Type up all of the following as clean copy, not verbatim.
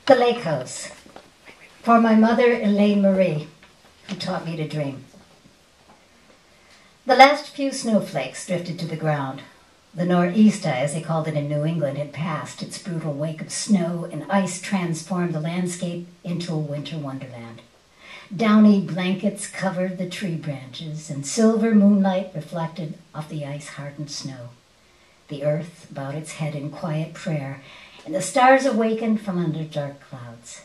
The Lake House. For my mother, Elaine Marie, who taught me to dream. The last few snowflakes drifted to the ground. The nor'easter, as they called it in New England, had passed. Its brutal wake of snow and ice transformed the landscape into a winter wonderland. Downy blankets covered the tree branches, and silver moonlight reflected off the ice-hardened snow. The earth bowed its head in quiet prayer, and the stars awakened from under dark clouds.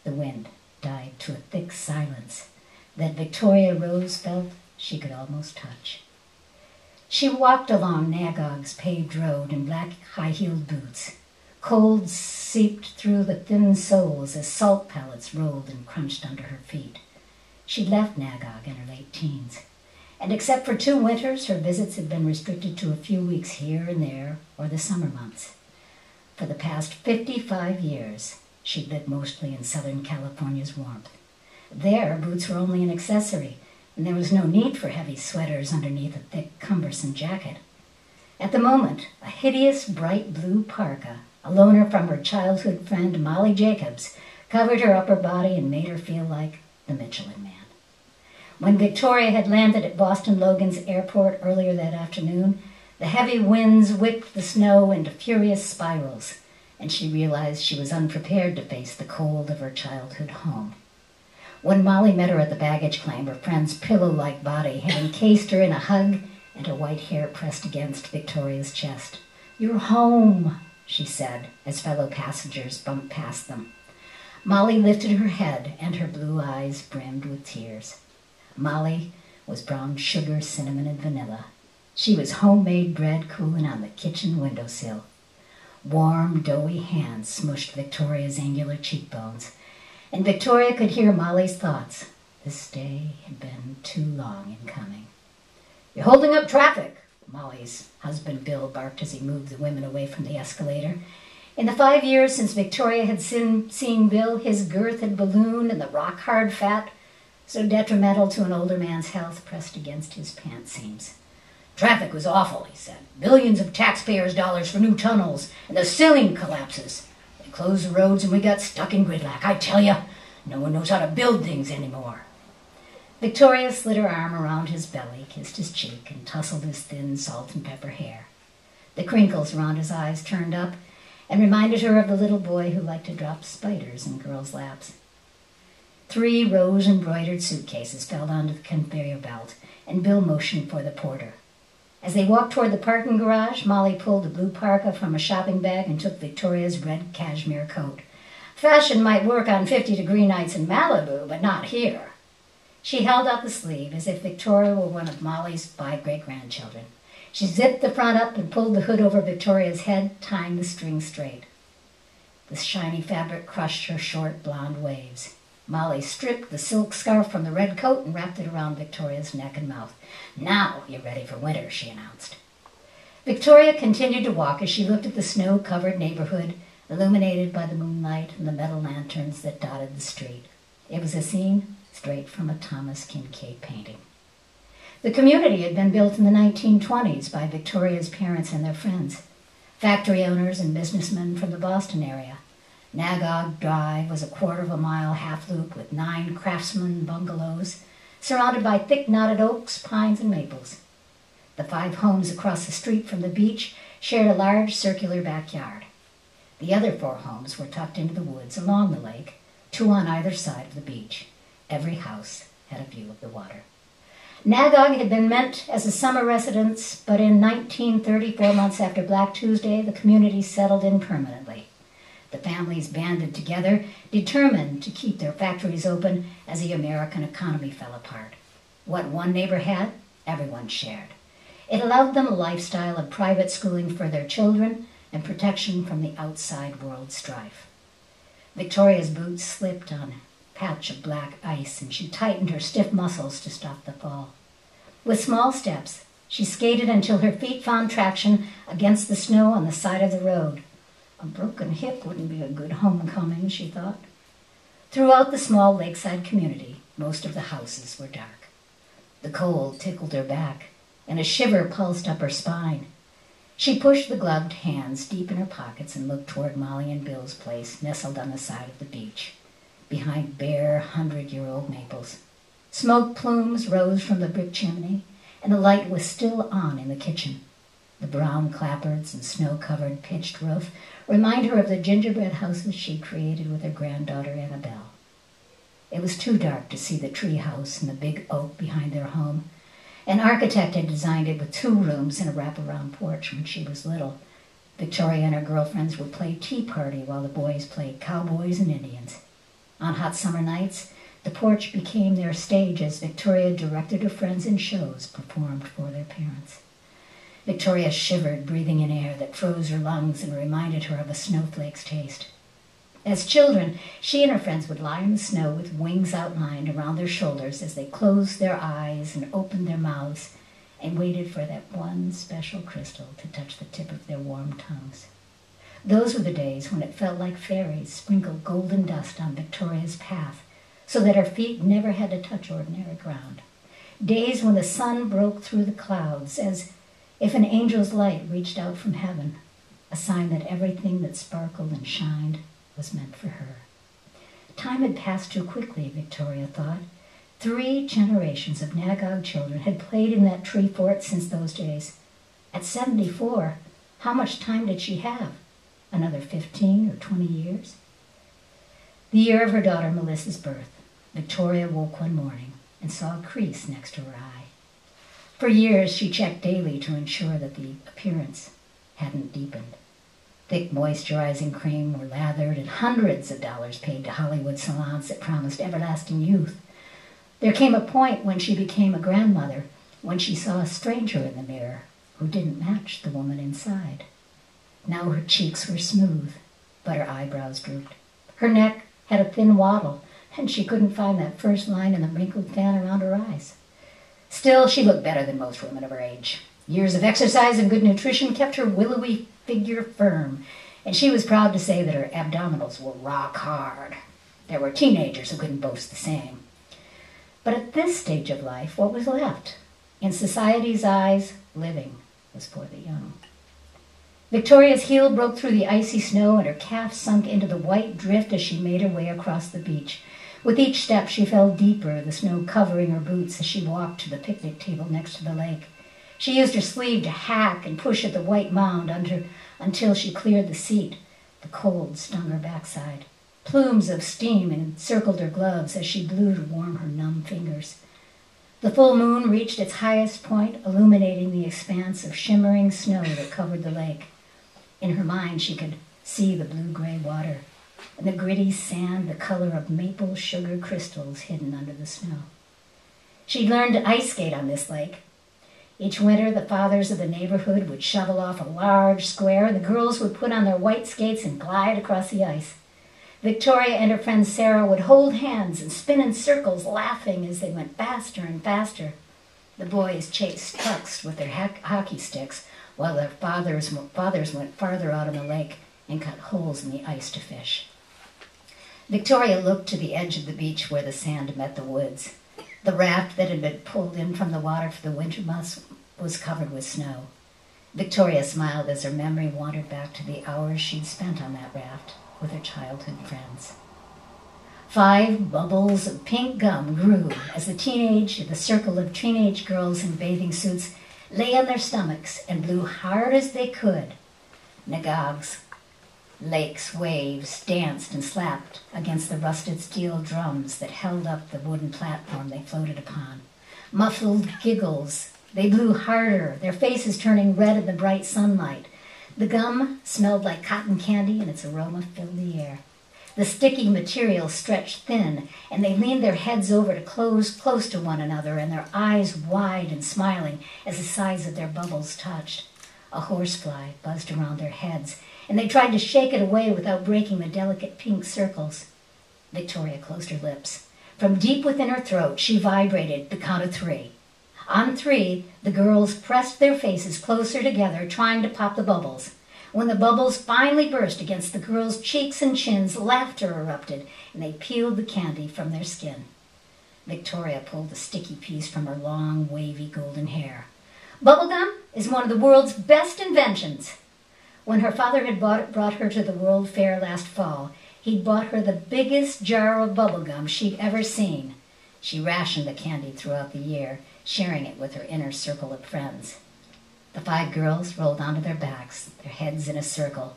The wind died to a thick silence that Victoria Rose felt she could almost touch. She walked along Nagog's paved road in black high-heeled boots. Cold seeped through the thin soles as salt pellets rolled and crunched under her feet. She left Nagog in her late teens, and except for 2 winters, her visits had been restricted to a few weeks here and there or the summer months. For the past 55 years, she'd lived mostly in Southern California's warmth. There, boots were only an accessory, and there was no need for heavy sweaters underneath a thick, cumbersome jacket. At the moment, a hideous bright blue parka, a loaner from her childhood friend Molly Jacobs, covered her upper body and made her feel like the Michelin Man. When Victoria had landed at Boston Logan's airport earlier that afternoon, the heavy winds whipped the snow into furious spirals, and she realized she was unprepared to face the cold of her childhood home. When Molly met her at the baggage claim, her friend's pillow-like body had encased her in a hug and her white hair pressed against Victoria's chest. "You're home," she said, as fellow passengers bumped past them. Molly lifted her head, and her blue eyes brimmed with tears. Molly was brown sugar, cinnamon, and vanilla. She was homemade bread cooling on the kitchen windowsill. Warm, doughy hands smushed Victoria's angular cheekbones, and Victoria could hear Molly's thoughts. This day had been too long in coming. "You're holding up traffic," Molly's husband Bill barked as he moved the women away from the escalator. In the 5 years since Victoria had seen Bill, his girth had ballooned and the rock-hard fat, so detrimental to an older man's health, pressed against his pant seams. "Traffic was awful," he said. "Billions of taxpayers' dollars for new tunnels, and the ceiling collapses. They closed the roads and we got stuck in gridlock. I tell you, no one knows how to build things anymore." Victoria slid her arm around his belly, kissed his cheek, and tousled his thin salt and pepper hair. The crinkles around his eyes turned up and reminded her of the little boy who liked to drop spiders in girls' laps. 3 rose-embroidered suitcases fell onto the conveyor belt, and Bill motioned for the porter. As they walked toward the parking garage, Molly pulled a blue parka from a shopping bag and took Victoria's red cashmere coat. "Fashion might work on 50-degree nights in Malibu, but not here." She held out the sleeve as if Victoria were one of Molly's 5 great-grandchildren. She zipped the front up and pulled the hood over Victoria's head, tying the string straight. The shiny fabric crushed her short blonde waves. Molly stripped the silk scarf from the red coat and wrapped it around Victoria's neck and mouth. "Now you're ready for winter," she announced. Victoria continued to walk as she looked at the snow-covered neighborhood, illuminated by the moonlight and the metal lanterns that dotted the street. It was a scene straight from a Thomas Kincaid painting. The community had been built in the 1920s by Victoria's parents and their friends, factory owners and businessmen from the Boston area. Nagog Drive was a quarter-of-a-mile half-loop with 9 craftsman bungalows, surrounded by thick knotted oaks, pines, and maples. The 5 homes across the street from the beach shared a large circular backyard. The other 4 homes were tucked into the woods along the lake, 2 on either side of the beach. Every house had a view of the water. Nagog had been meant as a summer residence, but in 1930, 4 months after Black Tuesday, the community settled in permanently. The families banded together, determined to keep their factories open as the American economy fell apart. What one neighbor had, everyone shared. It allowed them a lifestyle of private schooling for their children and protection from the outside world strife. Victoria's boots slipped on a patch of black ice, and she tightened her stiff muscles to stop the fall. With small steps, she skated until her feet found traction against the snow on the side of the road. A broken hip wouldn't be a good homecoming, she thought. Throughout the small lakeside community, most of the houses were dark. The cold tickled her back, and a shiver pulsed up her spine. She pushed the gloved hands deep in her pockets and looked toward Molly and Bill's place, nestled on the side of the beach, behind bare 100-year-old maples. Smoke plumes rose from the brick chimney, and the light was still on in the kitchen. The brown clapboards and snow-covered pitched roof remind her of the gingerbread houses she created with her granddaughter Annabelle. It was too dark to see the tree house and the big oak behind their home. An architect had designed it with 2 rooms and a wraparound porch when she was little. Victoria and her girlfriends would play tea party while the boys played cowboys and Indians. On hot summer nights, the porch became their stage as Victoria directed her friends in shows performed for their parents. Victoria shivered, breathing in air that froze her lungs and reminded her of a snowflake's taste. As children, she and her friends would lie in the snow with wings outlined around their shoulders as they closed their eyes and opened their mouths and waited for that one special crystal to touch the tip of their warm tongues. Those were the days when it felt like fairies sprinkled golden dust on Victoria's path so that her feet never had to touch ordinary ground. Days when the sun broke through the clouds as if an angel's light reached out from heaven, a sign that everything that sparkled and shined was meant for her. Time had passed too quickly, Victoria thought. 3 generations of Nagog children had played in that tree fort since those days. At 74, how much time did she have? Another 15 or 20 years? The year of her daughter Melissa's birth, Victoria woke one morning and saw a crease next to her eye. For years, she checked daily to ensure that the appearance hadn't deepened. Thick moisturizing cream were lathered and hundreds of dollars paid to Hollywood salons that promised everlasting youth. There came a point when she became a grandmother when she saw a stranger in the mirror who didn't match the woman inside. Now her cheeks were smooth, but her eyebrows drooped. Her neck had a thin waddle, and she couldn't find that first line in the wrinkled fan around her eyes. Still, she looked better than most women of her age. Years of exercise and good nutrition kept her willowy figure firm, and she was proud to say that her abdominals were rock hard. There were teenagers who couldn't boast the same. But at this stage of life, what was left? In society's eyes, living was for the young. Victoria's heel broke through the icy snow, and her calf sunk into the white drift as she made her way across the beach. With each step, she fell deeper, the snow covering her boots as she walked to the picnic table next to the lake. She used her sleeve to hack and push at the white mound until she cleared the seat. The cold stung her backside. Plumes of steam encircled her gloves as she blew to warm her numb fingers. The full moon reached its highest point, illuminating the expanse of shimmering snow that covered the lake. In her mind, she could see the blue-gray water and the gritty sand the color of maple sugar crystals hidden under the snow. She'd learned to ice skate on this lake. Each winter, the fathers of the neighborhood would shovel off a large square, and the girls would put on their white skates and glide across the ice. Victoria and her friend Sarah would hold hands and spin in circles, laughing as they went faster and faster. The boys chased pucks with their hockey sticks, while their fathers went farther out on the lake and cut holes in the ice to fish. Victoria looked to the edge of the beach where the sand met the woods. The raft that had been pulled in from the water for the winter months was covered with snow. Victoria smiled as her memory wandered back to the hours she'd spent on that raft with her childhood friends. 5 bubbles of pink gum grew as the circle of teenage girls in bathing suits lay on their stomachs and blew hard as they could. Nagog's lake's waves danced and slapped against the rusted steel drums that held up the wooden platform they floated upon. Muffled giggles, they blew harder, their faces turning red in the bright sunlight. The gum smelled like cotton candy, and its aroma filled the air. The sticky material stretched thin, and they leaned their heads over to close to one another, and their eyes wide and smiling as the sides of their bubbles touched. A horsefly buzzed around their heads, and they tried to shake it away without breaking the delicate pink circles. Victoria closed her lips. From deep within her throat, she vibrated the count of 3. On 3, the girls pressed their faces closer together, trying to pop the bubbles. When the bubbles finally burst against the girls' cheeks and chins, laughter erupted, and they peeled the candy from their skin. Victoria pulled the sticky piece from her long, wavy golden hair. "Bubble gum is one of the world's best inventions. When her father had brought her to the World Fair last fall, he'd bought her the biggest jar of bubble gum she'd ever seen. She rationed the candy throughout the year, sharing it with her inner circle of friends. The 5 girls rolled onto their backs, their heads in a circle,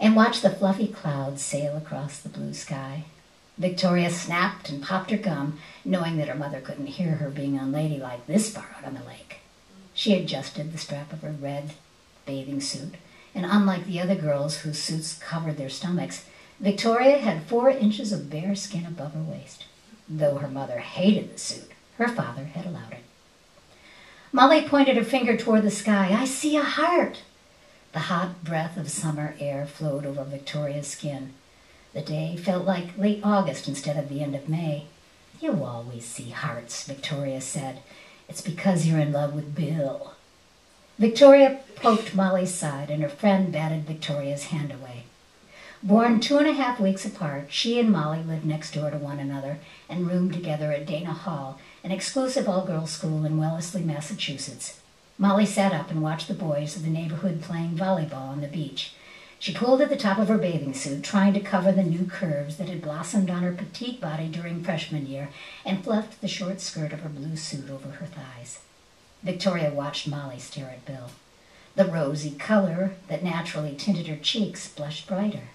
and watched the fluffy clouds sail across the blue sky. Victoria snapped and popped her gum, knowing that her mother couldn't hear her being unladylike this far out on the lake. She adjusted the strap of her red bathing suit, and unlike the other girls whose suits covered their stomachs, Victoria had 4 inches of bare skin above her waist. Though her mother hated the suit, her father had allowed it. Molly pointed her finger toward the sky. "I see a heart." The hot breath of summer air flowed over Victoria's skin. The day felt like late August instead of the end of May. "You always see hearts," Victoria said. "It's because you're in love with Bill." Victoria poked Molly's side, and her friend batted Victoria's hand away. Born 2.5 weeks apart, she and Molly lived next door to one another and roomed together at Dana Hall, an exclusive all-girls school in Wellesley, Massachusetts. Molly sat up and watched the boys of the neighborhood playing volleyball on the beach. She pulled at the top of her bathing suit, trying to cover the new curves that had blossomed on her petite body during freshman year, and fluffed the short skirt of her blue suit over her thighs. Victoria watched Molly stare at Bill. The rosy color that naturally tinted her cheeks blushed brighter.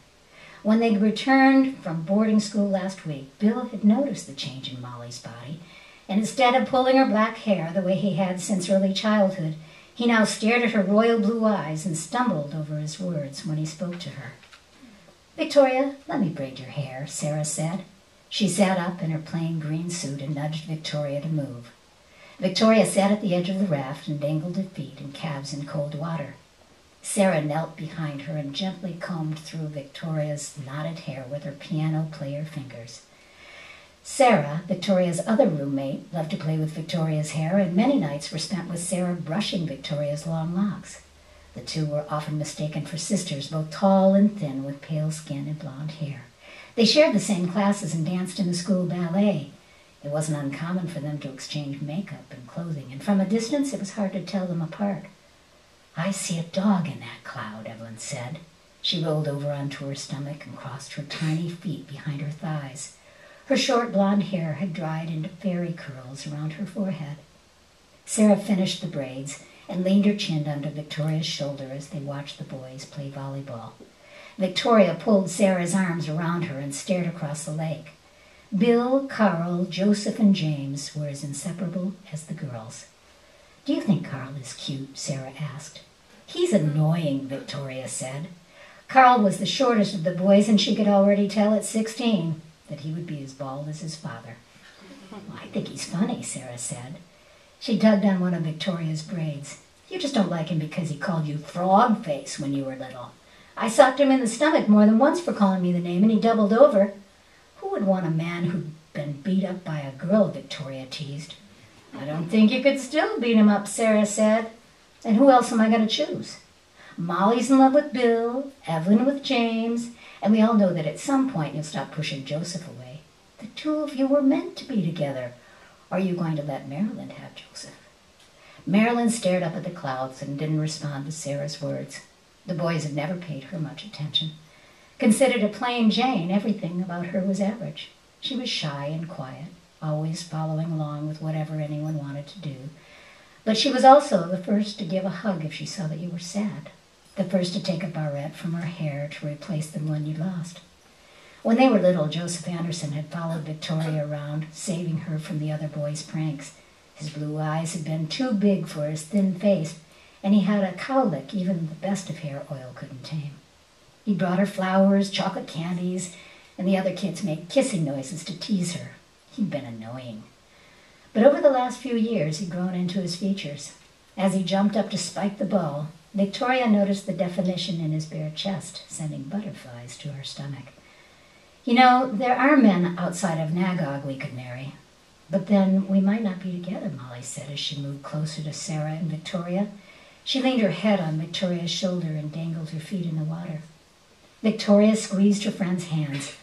When they returned from boarding school last week, Bill had noticed the change in Molly's body, and instead of pulling her black hair the way he had since early childhood, he now stared at her royal blue eyes and stumbled over his words when he spoke to her. "Victoria, let me braid your hair," Sarah said. She sat up in her plain green suit and nudged Victoria to move. Victoria sat at the edge of the raft and dangled her feet and calves in cold water. Sarah knelt behind her and gently combed through Victoria's knotted hair with her piano player fingers. Sarah, Victoria's other roommate, loved to play with Victoria's hair, and many nights were spent with Sarah brushing Victoria's long locks. The two were often mistaken for sisters, both tall and thin with pale skin and blonde hair. They shared the same classes and danced in the school ballet. It wasn't uncommon for them to exchange makeup and clothing, and from a distance it was hard to tell them apart. "I see a dog in that cloud," Evelyn said. She rolled over onto her stomach and crossed her tiny feet behind her thighs. Her short blonde hair had dried into fairy curls around her forehead. Sarah finished the braids and leaned her chin under Victoria's shoulder as they watched the boys play volleyball. Victoria pulled Sarah's arms around her and stared across the lake. Bill, Carl, Joseph, and James were as inseparable as the girls. "Do you think Carl is cute?" Sarah asked. "He's annoying," Victoria said. Carl was the shortest of the boys, and she could already tell at 16 that he would be as bald as his father. "I think he's funny," Sarah said. She tugged on one of Victoria's braids. "You just don't like him because he called you Frog Face when you were little. I socked him in the stomach more than once for calling me the name, and he doubled over." "Who would want a man who'd been beat up by a girl?" Victoria teased. "I don't think you could still beat him up," Sarah said. "And who else am I going to choose? Molly's in love with Bill, Evelyn with James, and we all know that at some point you'll stop pushing Joseph away. The two of you were meant to be together. Are you going to let Marilyn have Joseph?" Marilyn stared up at the clouds and didn't respond to Sarah's words. The boys had never paid her much attention. Considered a plain Jane, everything about her was average. She was shy and quiet, always following along with whatever anyone wanted to do. But she was also the first to give a hug if she saw that you were sad, the first to take a barrette from her hair to replace the one you lost. When they were little, Joseph Anderson had followed Victoria around, saving her from the other boys' pranks. His blue eyes had been too big for his thin face, and he had a cowlick even the best of hair oil couldn't tame. He brought her flowers, chocolate candies, and the other kids made kissing noises to tease her. He'd been annoying. But over the last few years, he'd grown into his features. As he jumped up to spike the ball, Victoria noticed the definition in his bare chest, sending butterflies to her stomach. "You know, there are men outside of Nagog we could marry. But then we might not be together," Molly said as she moved closer to Sarah and Victoria. She leaned her head on Victoria's shoulder and dangled her feet in the water. Victoria squeezed her friend's hands.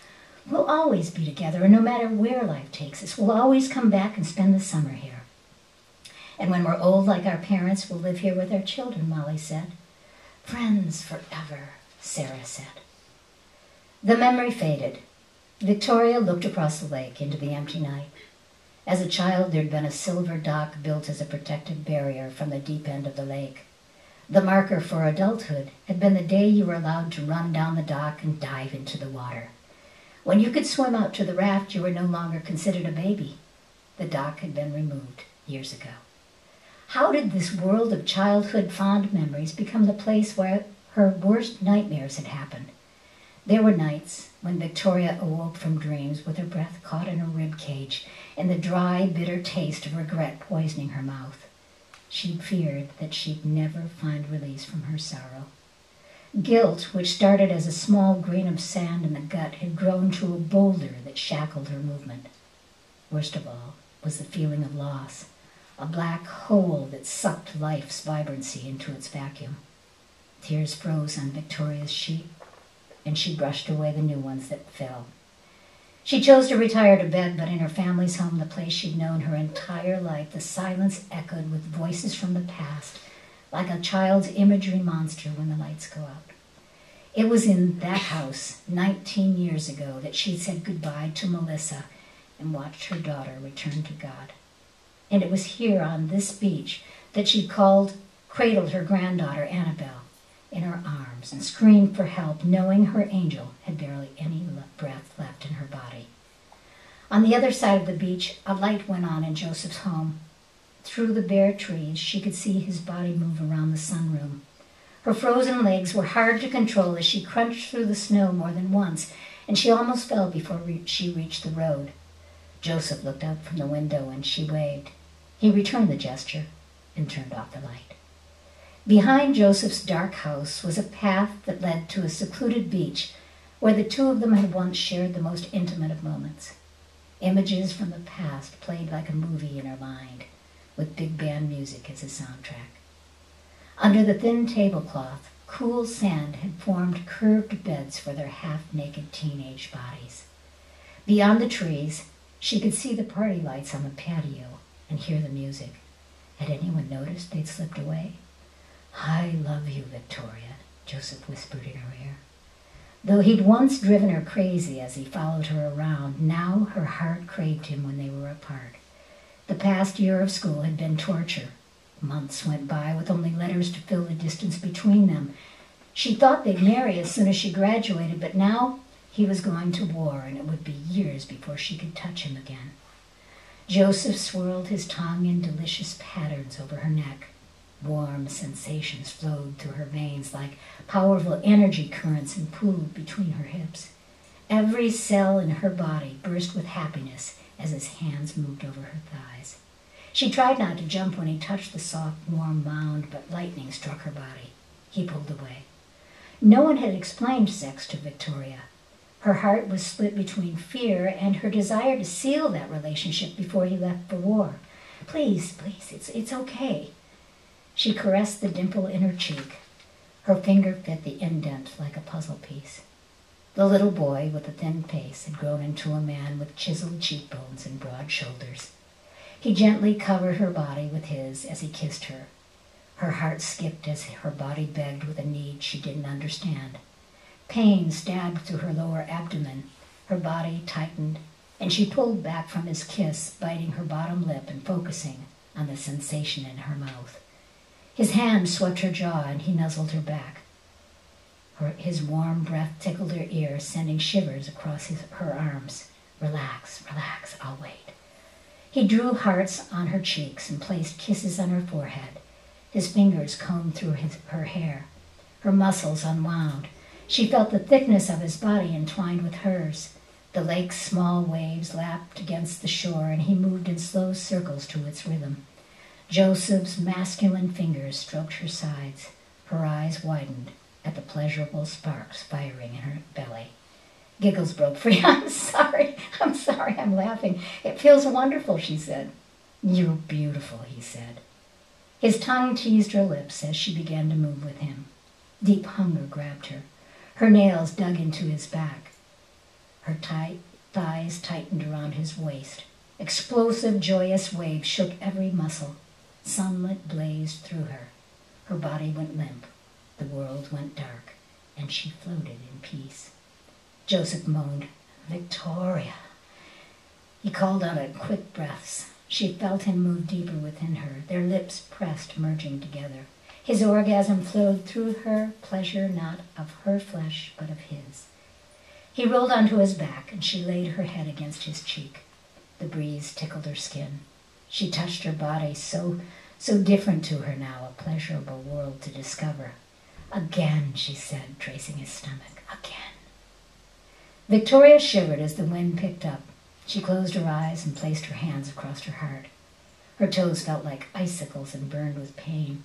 "We'll always be together, and no matter where life takes us, we'll always come back and spend the summer here." And when we're old like our parents, we'll live here with our children, Molly said. Friends forever, Sarah said. The memory faded. Victoria looked across the lake into the empty night. As a child, there'd been a silver dock built as a protective barrier from the deep end of the lake. The marker for adulthood had been the day you were allowed to run down the dock and dive into the water. When you could swim out to the raft, you were no longer considered a baby. The dock had been removed years ago. How did this world of childhood fond memories become the place where her worst nightmares had happened? There were nights when Victoria awoke from dreams with her breath caught in a rib cage and the dry, bitter taste of regret poisoning her mouth. She'd feared that she'd never find release from her sorrow. Guilt, which started as a small grain of sand in the gut, had grown to a boulder that shackled her movement. Worst of all was the feeling of loss, a black hole that sucked life's vibrancy into its vacuum. Tears froze on Victoria's sheet, and she brushed away the new ones that fell. She chose to retire to bed, but in her family's home, the place she'd known her entire life, the silence echoed with voices from the past, like a child's imagery monster when the lights go out. It was in that house 19 years ago that she said goodbye to Melissa and watched her daughter return to God. And it was here on this beach that she cradled her granddaughter Annabelle in her arms and screamed for help, knowing her angel had barely any breath left in her body. On the other side of the beach, a light went on in Joseph's home. Through the bare trees, she could see his body move around the sunroom. Her frozen legs were hard to control as she crunched through the snow more than once, and she almost fell before she reached the road. Joseph looked out from the window and she waved. He returned the gesture and turned off the light. Behind Joseph's dark house was a path that led to a secluded beach where the two of them had once shared the most intimate of moments. Images from the past played like a movie in her mind, with big band music as a soundtrack. Under the thin tablecloth, cool sand had formed curved beds for their half-naked teenage bodies. Beyond the trees, she could see the party lights on the patio and hear the music. Had anyone noticed they'd slipped away? "I love you, Victoria," Joseph whispered in her ear. Though he'd once driven her crazy as he followed her around, now her heart craved him when they were apart. The past year of school had been torture. Months went by with only letters to fill the distance between them. She thought they'd marry as soon as she graduated, but now he was going to war, and it would be years before she could touch him again. Joseph swirled his tongue in delicious patterns over her neck. Warm sensations flowed through her veins like powerful energy currents and pooled between her hips. Every cell in her body burst with happiness as his hands moved over her thighs. She tried not to jump when he touched the soft, warm mound, but lightning struck her body. He pulled away. No one had explained sex to Victoria. Her heart was split between fear and her desire to seal that relationship before he left for war. Please, it's okay." She caressed the dimple in her cheek. Her finger fit the indent like a puzzle piece. The little boy with the thin face had grown into a man with chiseled cheekbones and broad shoulders. He gently covered her body with his as he kissed her. Her heart skipped as her body begged with a need she didn't understand. Pain stabbed through her lower abdomen. Her body tightened, and she pulled back from his kiss, biting her bottom lip and focusing on the sensation in her mouth. His hand swept her jaw, and he nuzzled her back. His warm breath tickled her ear, sending shivers across her arms. Relax, I'll wait." He drew hearts on her cheeks and placed kisses on her forehead. His fingers combed through her hair. Her muscles unwound. She felt the thickness of his body entwined with hers. The lake's small waves lapped against the shore, and he moved in slow circles to its rhythm. Joseph's masculine fingers stroked her sides. Her eyes widened at the pleasurable sparks firing in her belly. Giggles broke free. I'm sorry, I'm laughing. It feels wonderful," she said. "You're beautiful," he said. His tongue teased her lips as she began to move with him. Deep hunger grabbed her. Her nails dug into his back. Her tight thighs tightened around his waist. Explosive, joyous waves shook every muscle. Sunlight blazed through her. Her body went limp. The world went dark, and she floated in peace. Joseph moaned, "Victoria." He called out in quick breaths. She felt him move deeper within her, their lips pressed, merging together. His orgasm flowed through her, pleasure not of her flesh, but of his. He rolled onto his back, and she laid her head against his cheek. The breeze tickled her skin. She touched her body, so different to her now, a pleasurable world to discover. "Again," she said, tracing his stomach. "Again." Victoria shivered as the wind picked up. She closed her eyes and placed her hands across her heart. Her toes felt like icicles and burned with pain.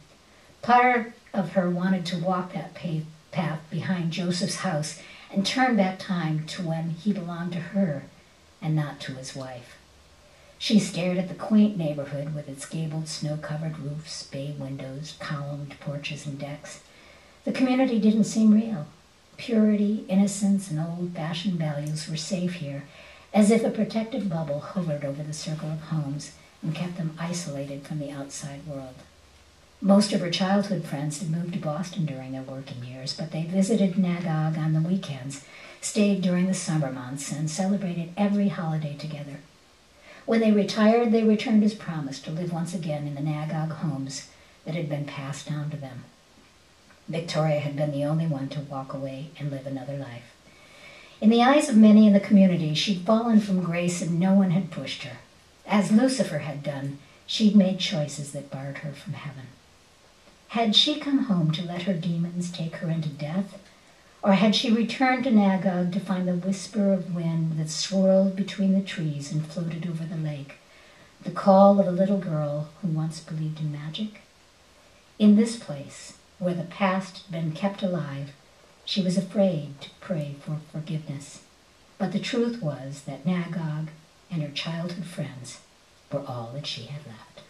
Part of her wanted to walk that path behind Joseph's house and turn back time to when he belonged to her and not to his wife. She stared at the quaint neighborhood with its gabled, snow-covered roofs, bay windows, columned porches and decks. The community didn't seem real. Purity, innocence, and old-fashioned values were safe here, as if a protective bubble hovered over the circle of homes and kept them isolated from the outside world. Most of her childhood friends had moved to Boston during their working years, but they visited Nagog on the weekends, stayed during the summer months, and celebrated every holiday together. When they retired, they returned as promised to live once again in the Nagog homes that had been passed down to them. Victoria had been the only one to walk away and live another life. In the eyes of many in the community, she'd fallen from grace and no one had pushed her. As Lucifer had done, she'd made choices that barred her from heaven. Had she come home to let her demons take her into death? Or had she returned to Nagog to find the whisper of wind that swirled between the trees and floated over the lake, the call of a little girl who once believed in magic? In this place, where the past had been kept alive, she was afraid to pray for forgiveness. But the truth was that Nagog and her childhood friends were all that she had left.